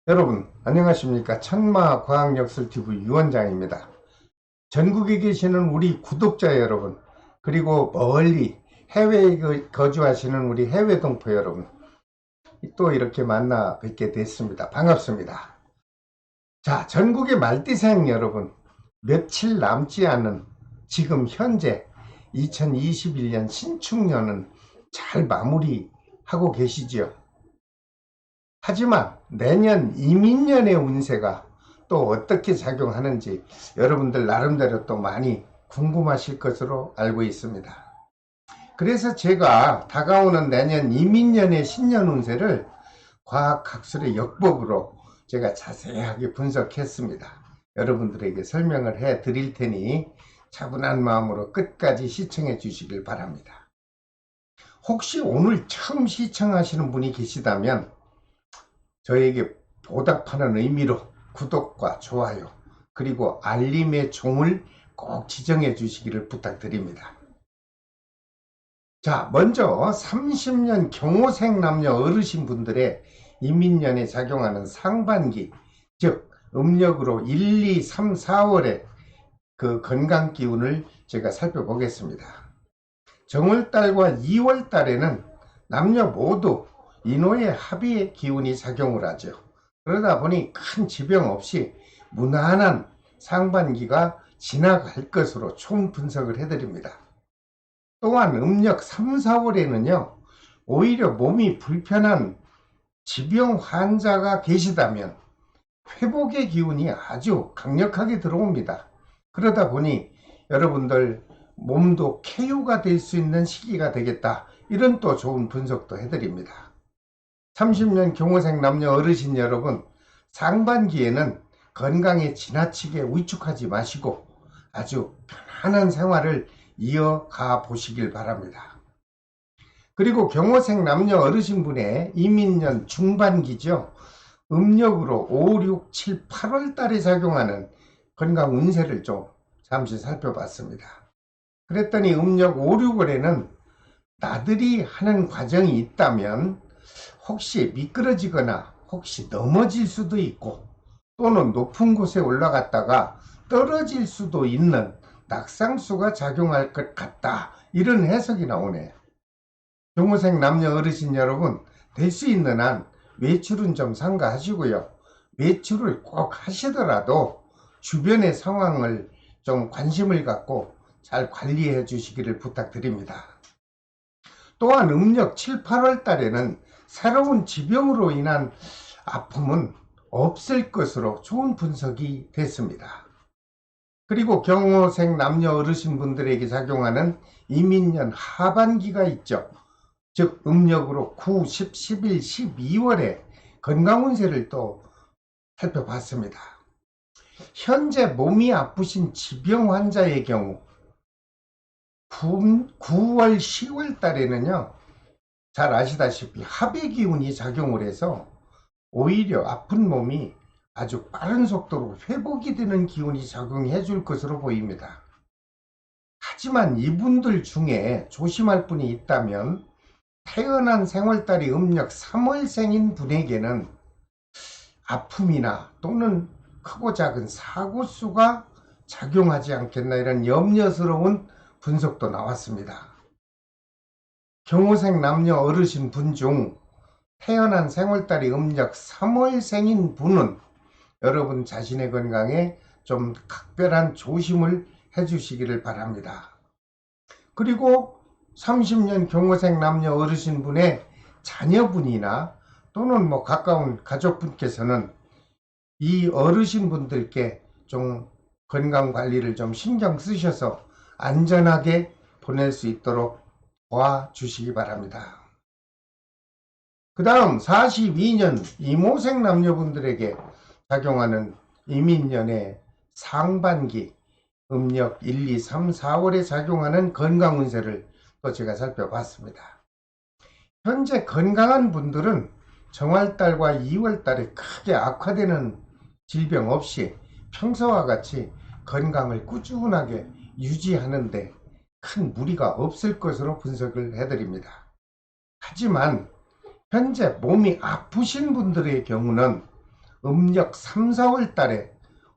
여러분 안녕하십니까. 천마과학역술TV 유원장입니다. 전국에 계시는 우리 구독자 여러분, 그리고 멀리 해외에 거주하시는 우리 해외 동포 여러분, 또 이렇게 만나 뵙게 됐습니다. 반갑습니다. 자, 전국의 말띠생 여러분, 며칠 남지 않은 지금 현재 2021년 신축년은 잘 마무리하고 계시지요. 하지만 내년 이민년의 운세가 또 어떻게 작용하는지 여러분들 나름대로 또 많이 궁금하실 것으로 알고 있습니다. 그래서 제가 다가오는 내년 이민년의 신년 운세를 과학학술의 역법으로 제가 자세하게 분석했습니다. 여러분들에게 설명을 해 드릴 테니 차분한 마음으로 끝까지 시청해 주시길 바랍니다. 혹시 오늘 처음 시청하시는 분이 계시다면 저에게 보답하는 의미로 구독과 좋아요 그리고 알림의 종을 꼭 지정해 주시기를 부탁드립니다. 자, 먼저 30년 경호생 남녀 어르신 분들의 이민년에 작용하는 상반기, 즉 음력으로 1, 2, 3, 4월의 그 건강 기운을 제가 살펴보겠습니다. 정월달과 2월달에는 남녀 모두 인호의 합의의 기운이 작용을 하죠. 그러다 보니 큰 지병 없이 무난한 상반기가 지나갈 것으로 총 분석을 해드립니다. 또한 음력 3, 4월에는요 오히려 몸이 불편한 지병 환자가 계시다면 회복의 기운이 아주 강력하게 들어옵니다. 그러다 보니 여러분들 몸도 쾌유가 될 수 있는 시기가 되겠다, 이런 또 좋은 분석도 해드립니다. 30년 경호생 남녀 어르신 여러분, 상반기에는 건강에 지나치게 위축하지 마시고 아주 편안한 생활을 이어가 보시길 바랍니다. 그리고 경호생 남녀 어르신분의 이민년 중반기죠. 음력으로 5, 6, 7, 8월 달에 작용하는 건강 운세를 좀 잠시 살펴봤습니다. 그랬더니 음력 5, 6월에는 나들이 하는 과정이 있다면 혹시 미끄러지거나 혹시 넘어질 수도 있고, 또는 높은 곳에 올라갔다가 떨어질 수도 있는 낙상수가 작용할 것 같다, 이런 해석이 나오네요. 경호생 남녀 어르신 여러분, 될 수 있는 한 외출은 좀 삼가하시고요. 외출을 꼭 하시더라도 주변의 상황을 좀 관심을 갖고 잘 관리해 주시기를 부탁드립니다. 또한 음력 7, 8월 달에는 새로운 지병으로 인한 아픔은 없을 것으로 좋은 분석이 됐습니다. 그리고 경호생 남녀 어르신 분들에게 작용하는 이민년 하반기가 있죠. 즉 음력으로 9, 10, 11, 12월에 건강 운세를 또 살펴봤습니다. 현재 몸이 아프신 지병 환자의 경우 9월, 10월 달에는요 잘 아시다시피 합의 기운이 작용을 해서 오히려 아픈 몸이 아주 빠른 속도로 회복이 되는 기운이 작용해 줄 것으로 보입니다. 하지만 이분들 중에 조심할 분이 있다면 태어난 생월달이 음력 3월생인 분에게는 아픔이나 또는 크고 작은 사고수가 작용하지 않겠나, 이런 염려스러운 분석도 나왔습니다. 경호생 남녀 어르신 분 중 태어난 생월달이 음력 3월생인 분은 여러분 자신의 건강에 좀 각별한 조심을 해주시기를 바랍니다. 그리고 30년 경호생 남녀 어르신 분의 자녀분이나 또는 가까운 가족분께서는 이 어르신 분들께 좀 건강 관리를 좀 신경 쓰셔서 안전하게 보낼 수 있도록 도와주시기 바랍니다. 그 다음 42년 이모생 남녀분들에게 작용하는 이민년의 상반기 음력 1, 2, 3, 4월에 작용하는 건강 운세를 또 제가 살펴봤습니다. 현재 건강한 분들은 정월달과 2월달에 크게 악화되는 질병 없이 평소와 같이 건강을 꾸준하게 유지하는데 큰 무리가 없을 것으로 분석을 해드립니다. 하지만 현재 몸이 아프신 분들의 경우는 음력 3, 4월 달에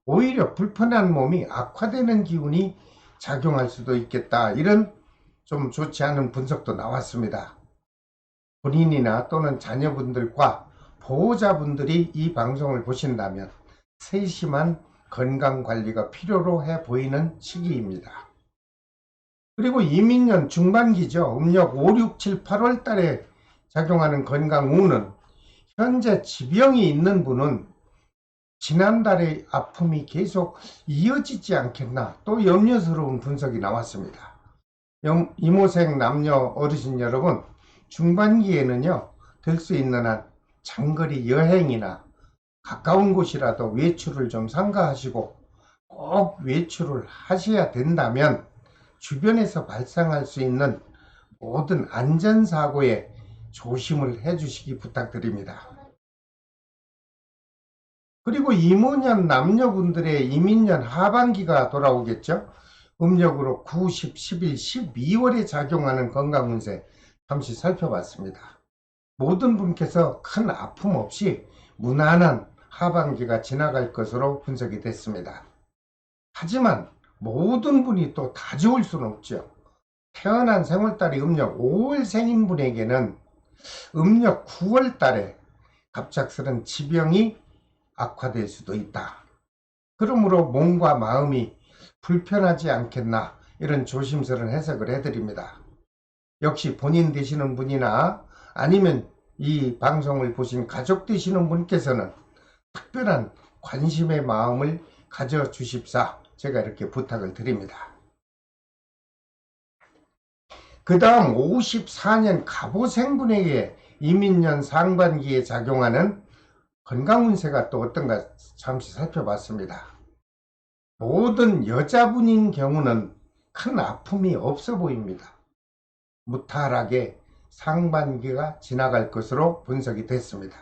오히려 불편한 몸이 악화되는 기운이 작용할 수도 있겠다. 이런 좀 좋지 않은 분석도 나왔습니다. 본인이나 또는 자녀분들과 보호자분들이 이 방송을 보신다면 세심한 건강관리가 필요로 해 보이는 시기입니다. 그리고 이민년 중반기죠. 음력 5, 6, 7, 8월 달에 작용하는 건강운은 현재 지병이 있는 분은 지난달의 아픔이 계속 이어지지 않겠나, 또 염려스러운 분석이 나왔습니다. 이모생 남녀 어르신 여러분, 중반기에는요, 될 수 있는 한 장거리 여행이나 가까운 곳이라도 외출을 좀 삼가하시고, 꼭 외출을 하셔야 된다면 주변에서 발생할 수 있는 모든 안전사고에 조심을 해주시기 부탁드립니다. 그리고 이모년 남녀분들의 이민년 하반기가 돌아오겠죠. 음력으로 9, 10, 11, 12월에 작용하는 건강운세 잠시 살펴봤습니다. 모든 분께서 큰 아픔 없이 무난한 하반기가 지나갈 것으로 분석이 됐습니다. 하지만 모든 분이 또 다 좋을 수는 없죠. 태어난 생월달이 음력 5월 생인 분에게는 음력 9월 달에 갑작스런 지병이 악화될 수도 있다. 그러므로 몸과 마음이 불편하지 않겠나, 이런 조심스러운 해석을 해드립니다. 역시 본인 되시는 분이나 아니면 이 방송을 보신 가족 되시는 분께서는 특별한 관심의 마음을 가져주십사, 제가 이렇게 부탁을 드립니다. 그 다음 54년 갑오생분에게 이민년 상반기에 작용하는 건강운세가 또 어떤가 잠시 살펴봤습니다. 모든 여자분인 경우는 큰 아픔이 없어 보입니다. 무탈하게 상반기가 지나갈 것으로 분석이 됐습니다.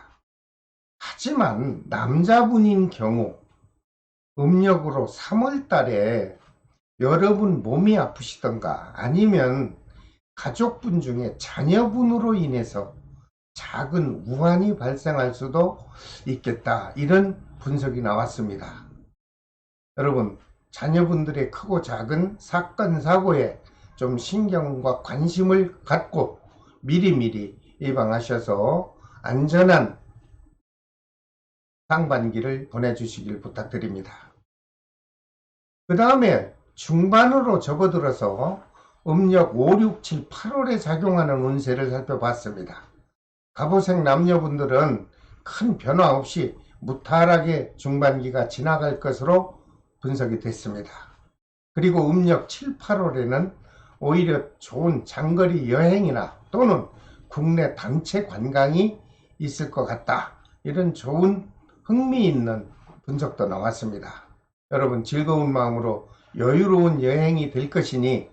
하지만 남자분인 경우 음력으로 3월 달에 여러분 몸이 아프시던가 아니면 가족분 중에 자녀분으로 인해서 작은 우환이 발생할 수도 있겠다, 이런 분석이 나왔습니다. 여러분, 자녀분들의 크고 작은 사건 사고에 좀 신경과 관심을 갖고 미리미리 예방하셔서 안전한 상반기를 보내주시길 부탁드립니다. 그 다음에 중반으로 접어들어서 음력 5, 6, 7, 8월에 작용하는 운세를 살펴봤습니다. 갑오생 남녀분들은 큰 변화 없이 무탈하게 중반기가 지나갈 것으로 분석이 됐습니다. 그리고 음력 7, 8월에는 오히려 좋은 장거리 여행이나 또는 국내 단체 관광이 있을 것 같다, 이런 좋은 흥미있는 분석도 나왔습니다. 여러분, 즐거운 마음으로 여유로운 여행이 될 것이니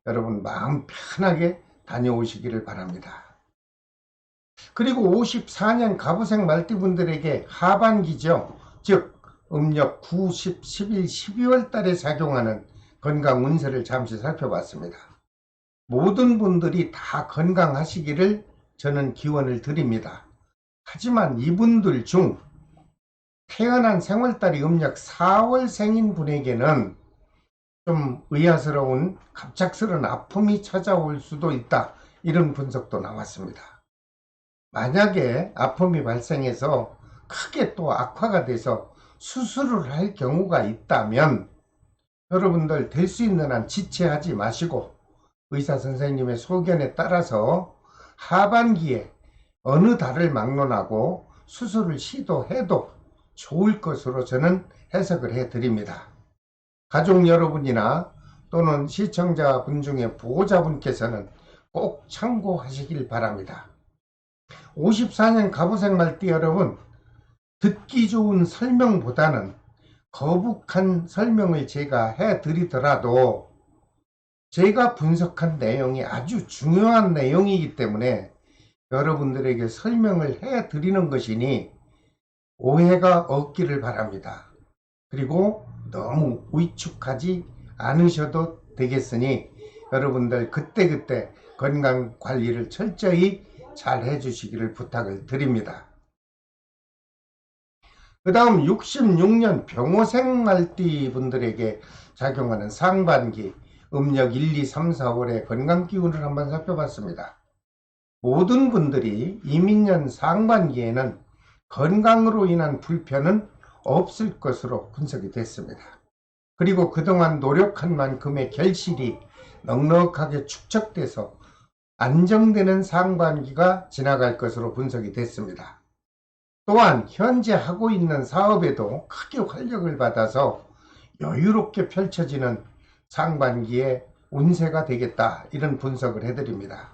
여러분 마음 편하게 다녀오시기를 바랍니다. 그리고 54년 갑오생 말띠분들에게 하반기죠. 즉 음력 9, 10, 11, 12월 달에 작용하는 건강 운세를 잠시 살펴봤습니다. 모든 분들이 다 건강하시기를 저는 기원을 드립니다. 하지만 이분들 중 태어난 생월달이 음력 4월 생인 분에게는 좀 의아스러운 갑작스러운 아픔이 찾아올 수도 있다, 이런 분석도 나왔습니다. 만약에 아픔이 발생해서 크게 또 악화가 돼서 수술을 할 경우가 있다면 여러분들 될 수 있는 한 지체하지 마시고 의사 선생님의 소견에 따라서 하반기에 어느 달을 막론하고 수술을 시도해도 좋을 것으로 저는 해석을 해드립니다. 가족 여러분이나 또는 시청자분 중에 보호자분께서는 꼭 참고하시길 바랍니다. 54년 갑오생 말띠 여러분, 듣기 좋은 설명보다는 거북한 설명을 제가 해드리더라도 제가 분석한 내용이 아주 중요한 내용이기 때문에 여러분들에게 설명을 해드리는 것이니 오해가 없기를 바랍니다. 그리고 너무 위축하지 않으셔도 되겠으니 여러분들 그때그때 건강관리를 철저히 잘 해주시기를 부탁을 드립니다. 그 다음 66년 병호생 말띠 분들에게 작용하는 상반기 음력 1, 2, 3, 4월의 건강기운을 한번 살펴봤습니다. 모든 분들이 이민년 상반기에는 건강으로 인한 불편은 없을 것으로 분석이 됐습니다. 그리고 그동안 노력한 만큼의 결실이 넉넉하게 축적돼서 안정되는 상반기가 지나갈 것으로 분석이 됐습니다. 또한 현재 하고 있는 사업에도 크게 활력을 받아서 여유롭게 펼쳐지는 상반기의 운세가 되겠다, 이런 분석을 해드립니다.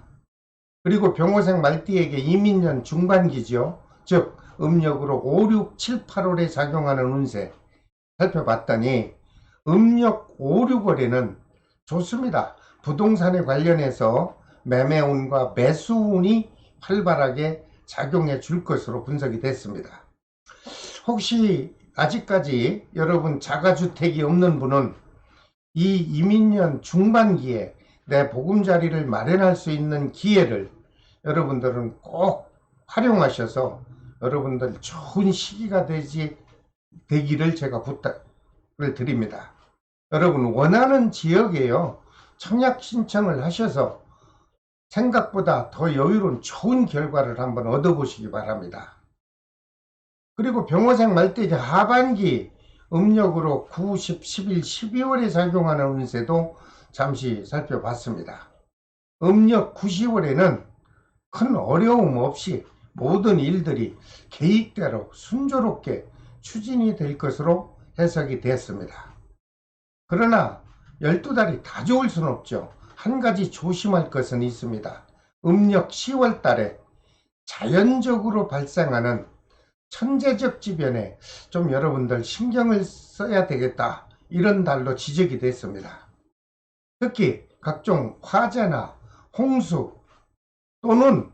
그리고 병호생 말띠에게 이민년 중반기죠. 즉 음력으로 5, 6, 7, 8월에 작용하는 운세 살펴봤더니 음력 5, 6월에는 좋습니다. 부동산에 관련해서 매매운과 매수운이 활발하게 작용해 줄 것으로 분석이 됐습니다. 혹시 아직까지 여러분 자가주택이 없는 분은 이 이민년 중반기에 내 보금자리를 마련할 수 있는 기회를 여러분들은 꼭 활용하셔서 여러분들 좋은 시기가 되기를 제가 부탁을 드립니다. 여러분 원하는 지역에요, 청약 신청을 하셔서 생각보다 더 여유로운 좋은 결과를 한번 얻어보시기 바랍니다. 그리고 병호생 말띠의 하반기 음력으로 9, 10, 11, 12월에 작용하는 운세도 잠시 살펴봤습니다. 음력 9, 10월에는 큰 어려움 없이 모든 일들이 계획대로 순조롭게 추진이 될 것으로 해석이 됐습니다. 그러나 12달이 다 좋을 수는 없죠. 한 가지 조심할 것은 있습니다. 음력 10월 달에 자연적으로 발생하는 천재적 지변에 좀 여러분들 신경을 써야 되겠다, 이런 달로 지적이 됐습니다. 특히 각종 화재나 홍수 또는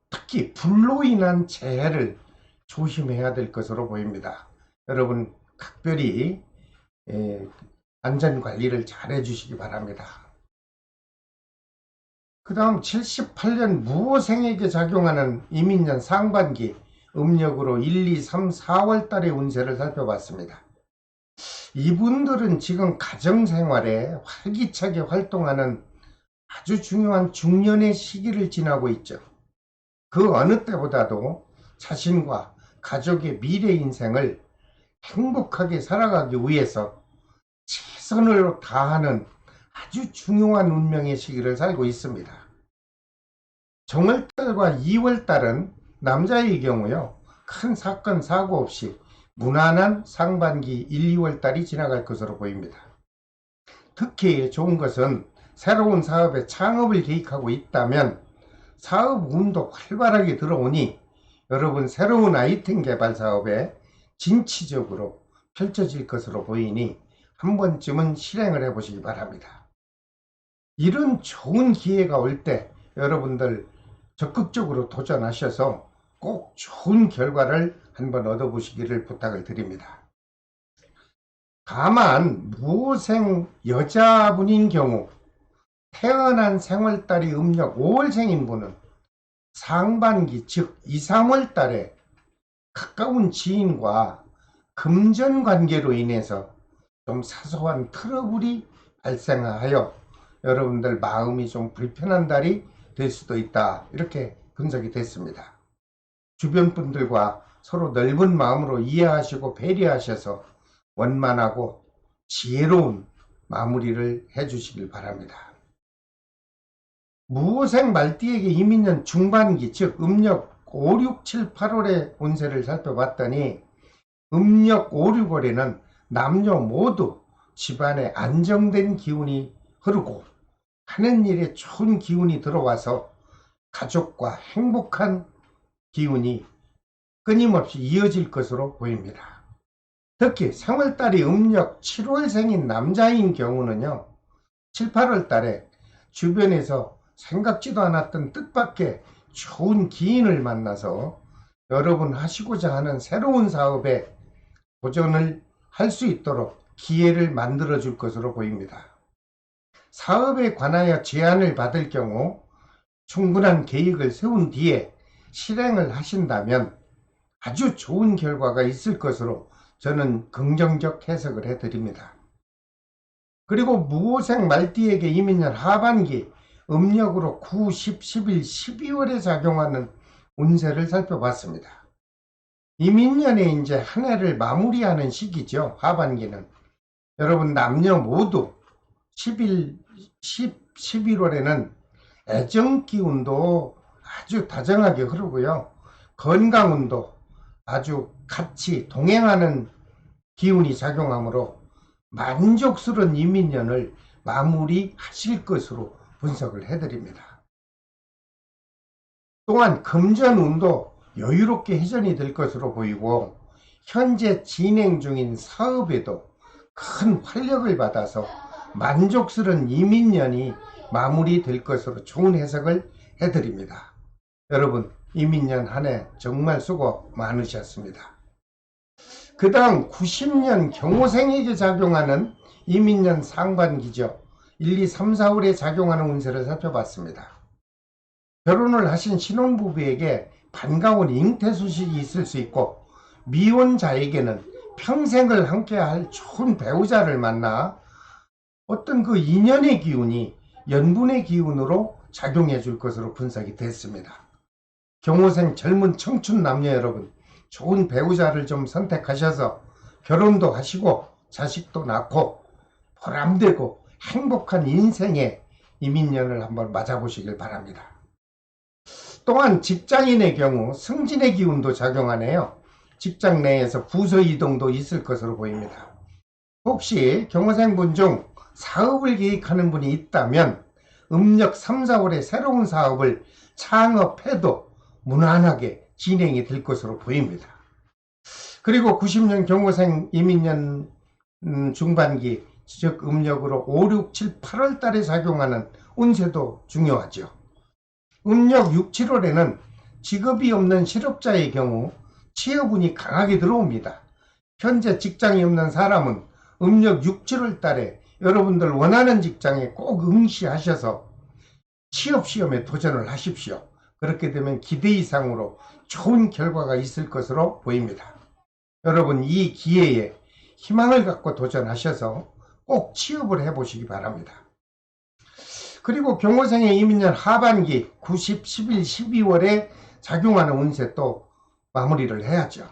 특히 불로 인한 재해를 조심해야 될 것으로 보입니다. 여러분 각별히 안전관리를 잘 해주시기 바랍니다. 그 다음 78년 무호생에게 작용하는 이민년 상반기 음력으로 1, 2, 3, 4월 달의 운세를 살펴봤습니다. 이분들은 지금 가정생활에 활기차게 활동하는 아주 중요한 중년의 시기를 지나고 있죠. 그 어느 때보다도 자신과 가족의 미래 인생을 행복하게 살아가기 위해서 최선을 다하는 아주 중요한 운명의 시기를 살고 있습니다. 정월달과 2월달은 남자의 경우요, 큰 사건 사고 없이 무난한 상반기 1, 2월달이 지나갈 것으로 보입니다. 특히 좋은 것은 새로운 사업에 창업을 계획하고 있다면 사업 운도 활발하게 들어오니 여러분 새로운 아이템 개발 사업에 진취적으로 펼쳐질 것으로 보이니 한 번쯤은 실행을 해보시기 바랍니다. 이런 좋은 기회가 올 때 여러분들 적극적으로 도전하셔서 꼭 좋은 결과를 한번 얻어보시기를 부탁을 드립니다. 다만 무호생 여자분인 경우 태어난 생월달이 음력 5월생인 분은 상반기 즉 2, 3월 달에 가까운 지인과 금전 관계로 인해서 좀 사소한 트러블이 발생하여 여러분들 마음이 좀 불편한 달이 될 수도 있다, 이렇게 분석이 됐습니다. 주변 분들과 서로 넓은 마음으로 이해하시고 배려하셔서 원만하고 지혜로운 마무리를 해주시길 바랍니다. 무호생 말띠에게 이민년 중반기 즉 음력 5, 6, 7, 8월의 운세를 살펴봤더니 음력 5, 6월에는 남녀 모두 집안에 안정된 기운이 흐르고 하는 일에 좋은 기운이 들어와서 가족과 행복한 기운이 끊임없이 이어질 것으로 보입니다. 특히 생월달이 음력 7월생인 남자인 경우는요, 7, 8월 달에 주변에서 생각지도 않았던 뜻밖의 좋은 기인을 만나서 여러분 하시고자 하는 새로운 사업에 도전을 할 수 있도록 기회를 만들어 줄 것으로 보입니다. 사업에 관하여 제안을 받을 경우 충분한 계획을 세운 뒤에 실행을 하신다면 아주 좋은 결과가 있을 것으로 저는 긍정적 해석을 해드립니다. 그리고 무오생 말띠에게 이민년 하반기 음력으로 9, 10, 11, 12월에 작용하는 운세를 살펴봤습니다. 이민년에 이제 한 해를 마무리하는 시기죠. 하반기는. 여러분 남녀 모두 11월에는 애정 기운도 아주 다정하게 흐르고요. 건강운도 아주 같이 동행하는 기운이 작용하므로 만족스러운 이민년을 마무리하실 것으로 분석을 해드립니다. 또한 금전운도 여유롭게 회전이 될 것으로 보이고 현재 진행 중인 사업에도 큰 활력을 받아서 만족스러운 이민년이 마무리될 것으로 좋은 해석을 해드립니다. 여러분 이민년 한 해 정말 수고 많으셨습니다. 그 다음 90년 경호생에게 작용하는 이민년 상반기죠. 1, 2, 3, 4월에 작용하는 운세를 살펴봤습니다. 결혼을 하신 신혼부부에게 반가운 잉태 소식이 있을 수 있고 미혼자에게는 평생을 함께할 좋은 배우자를 만나 어떤 그 인연의 기운이 연분의 기운으로 작용해 줄 것으로 분석이 됐습니다. 경호생 젊은 청춘 남녀 여러분, 좋은 배우자를 좀 선택하셔서 결혼도 하시고 자식도 낳고 보람되고 행복한 인생의 이민년을 한번 맞아보시길 바랍니다. 또한 직장인의 경우 승진의 기운도 작용하네요. 직장 내에서 부서 이동도 있을 것으로 보입니다. 혹시 경호생분 중 사업을 계획하는 분이 있다면 음력 3, 4월에 새로운 사업을 창업해도 무난하게 진행이 될 것으로 보입니다. 그리고 90년 경호생 이민년 중반기 즉 음력으로 5, 6, 7, 8월 달에 작용하는 운세도 중요하죠. 음력 6, 7월에는 직업이 없는 실업자의 경우 취업운이 강하게 들어옵니다. 현재 직장이 없는 사람은 음력 6, 7월 달에 여러분들 원하는 직장에 꼭 응시하셔서 취업시험에 도전을 하십시오. 그렇게 되면 기대 이상으로 좋은 결과가 있을 것으로 보입니다. 여러분 이 기회에 희망을 갖고 도전하셔서 꼭 취업을 해보시기 바랍니다. 그리고 경호생의 이민년 하반기 9, 10, 11, 12월에 작용하는 운세 또 마무리를 해야죠.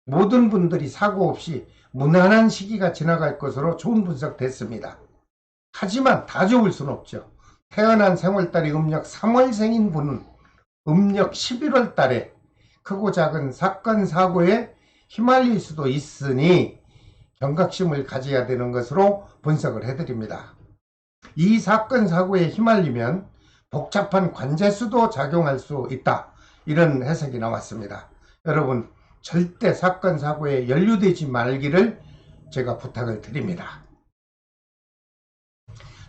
모든 분들이 사고 없이 무난한 시기가 지나갈 것으로 좋은 분석 됐습니다. 하지만 다 좋을 수는 없죠. 태어난 생월달이 음력 3월생인 분은 음력 11월 달에 크고 작은 사건 사고에 휘말릴 수도 있으니 경각심을 가져야 되는 것으로 분석을 해드립니다. 이 사건 사고에 휘말리면 복잡한 관제수도 작용할 수 있다. 이런 해석이 나왔습니다. 여러분 절대 사건 사고에 연루되지 말기를 제가 부탁을 드립니다.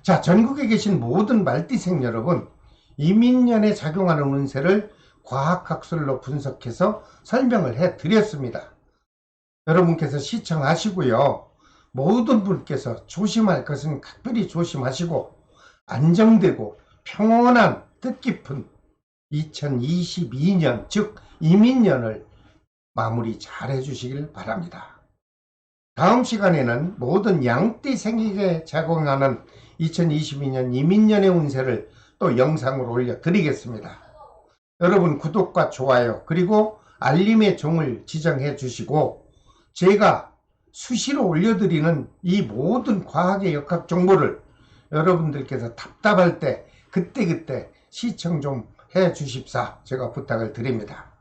자, 전국에 계신 모든 말띠생 여러분, 이민년에 작용하는 운세를 과학학술로 분석해서 설명을 해드렸습니다. 여러분께서 시청하시고요. 모든 분께서 조심할 것은 각별히 조심하시고 안정되고 평온한 뜻깊은 2022년 즉 이민년을 마무리 잘 해주시길 바랍니다. 다음 시간에는 모든 양띠생에게 작용하는 2022년 이민년의 운세를 또 영상으로 올려드리겠습니다. 여러분 구독과 좋아요 그리고 알림의 종을 지정해 주시고 제가 수시로 올려드리는 이 모든 과학의 역학 정보를 여러분들께서 답답할 때 그때그때 시청 좀 해 주십사 제가 부탁을 드립니다.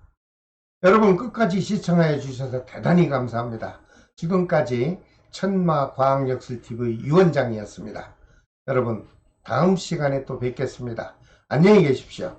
여러분 끝까지 시청해 주셔서 대단히 감사합니다. 지금까지 천마과학역술TV 유원장이었습니다. 여러분 다음 시간에 또 뵙겠습니다. 안녕히 계십시오.